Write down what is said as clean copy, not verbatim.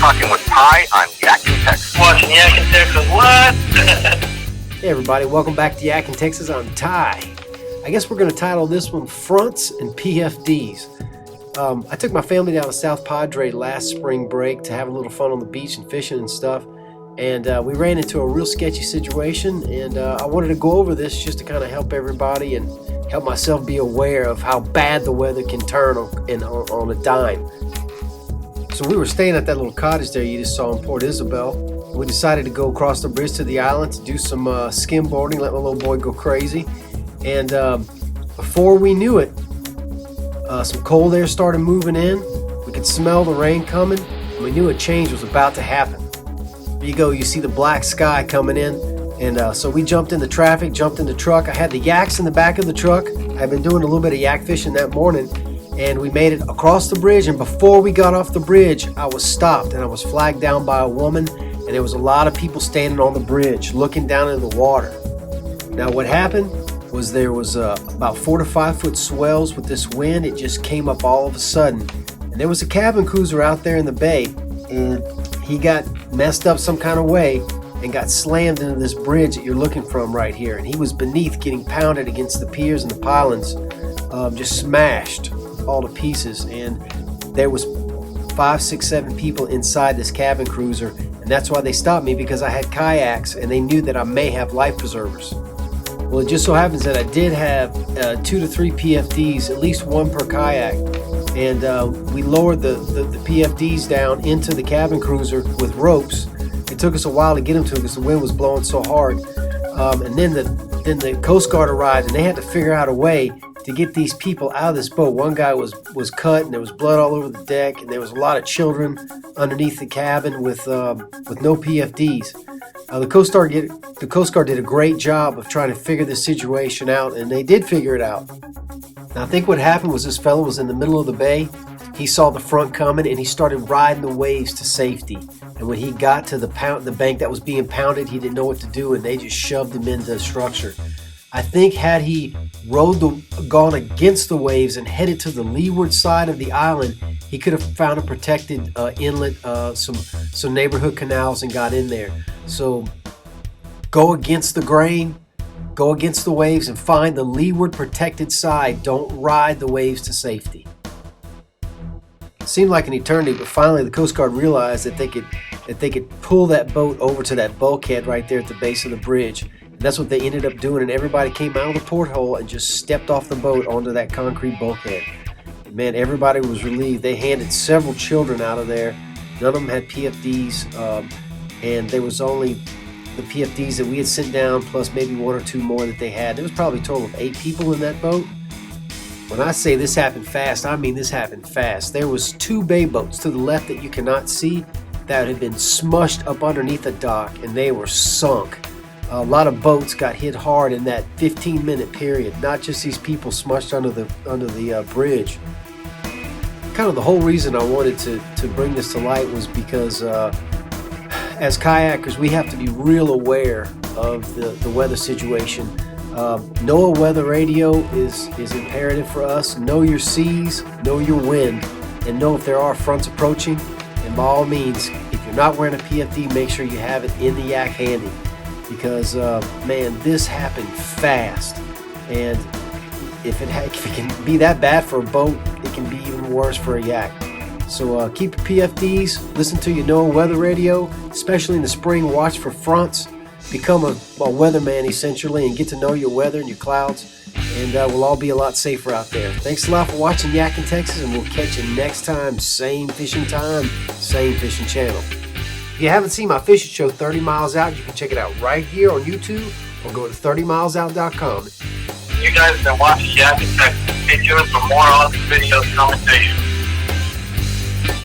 talking with Ty on Yak and Texas. Watching Yak and Texas, what? Hey everybody, welcome back to Yak and Texas. I'm Ty. I guess we're going to title this one Fronts and PFDs. I took my family down to South Padre last spring break to have a little fun on the beach and fishing and stuff. And we ran into a real sketchy situation, and I wanted to go over this just to kind of help everybody and help myself be aware of how bad the weather can turn on a dime. So we were staying at that little cottage there you just saw in Port Isabel. We decided to go across the bridge to the island to do some skimboarding, let my little boy go crazy. And before we knew it, some cold air started moving in. We could smell the rain coming, and we knew a change was about to happen. There you go, you see the black sky coming in. And so we jumped into traffic, jumped in the truck. I had the yaks in the back of the truck. I've been doing a little bit of yak fishing that morning. And we made it across the bridge. And before we got off the bridge, I was stopped and I was flagged down by a woman. And there was a lot of people standing on the bridge looking down into the water. Now what happened was there was about 4 to 5 foot swells with this wind. It just came up all of a sudden. And there was a cabin cruiser out there in the bay. And he got messed up some kind of way and got slammed into this bridge that you're looking from right here. And he was beneath, getting pounded against the piers and the pylons, just smashed all to pieces. And there was 5, 6, 7 people inside this cabin cruiser. And that's why they stopped me, because I had kayaks and they knew that I may have life preservers. Well, it just so happens that I did have 2 to 3 PFDs, at least one per kayak. And we lowered the PFDs down into the cabin cruiser with ropes. It took us a while to get them to it because the wind was blowing so hard. And then the Coast Guard arrived, and they had to figure out a way to get these people out of this boat. One guy was cut, and there was blood all over the deck, and there was a lot of children underneath the cabin with no PFDs. The Coast Guard did a great job of trying to figure this situation out, and they did figure it out. Now, I think what happened was this fellow was in the middle of the bay. He saw the front coming, and he started riding the waves to safety. And when he got to the bank that was being pounded, he didn't know what to do, and they just shoved him into the structure. I think had he gone against the waves and headed to the leeward side of the island, he could have found a protected inlet, some neighborhood canals, and got in there. So go against the grain, go against the waves, and find the leeward protected side. Don't ride the waves to safety. It seemed like an eternity, but finally the Coast Guard realized that they could pull that boat over to that bulkhead right there at the base of the bridge. And that's what they ended up doing, and everybody came out of the porthole and just stepped off the boat onto that concrete bulkhead. And man, everybody was relieved. They handed several children out of there. None of them had PFDs, and there was only the PFDs that we had sent down, plus maybe 1 or 2 more that they had. There was probably a total of 8 people in that boat. When I say this happened fast, I mean this happened fast. There was 2 bay boats to the left that you cannot see that had been smushed up underneath a dock, and they were sunk. A lot of boats got hit hard in that 15-minute period, not just these people smushed under the bridge. Kind of the whole reason I wanted to bring this to light was because as kayakers, we have to be real aware of the weather situation. Know a weather radio is imperative for us. Know your seas, know your wind, and know if there are fronts approaching. And by all means, if you're not wearing a PFD, make sure you have it in the yak handy. Because, man, this happened fast. And if it can be that bad for a boat, it can be even worse for a yak. So keep your PFDs, listen to your NOAA weather radio, especially in the spring. Watch for fronts. Become a weatherman, essentially, and get to know your weather and your clouds. And we'll all be a lot safer out there. Thanks a lot for watching Yak in Texas, and we'll catch you next time. Same fishing time, same fishing channel. If you haven't seen my fishing show, 30 Miles Out, you can check it out right here on YouTube or go to 30milesout.com. You guys have been watching Yak and Texas. Stay tuned for more awesome videos coming to you.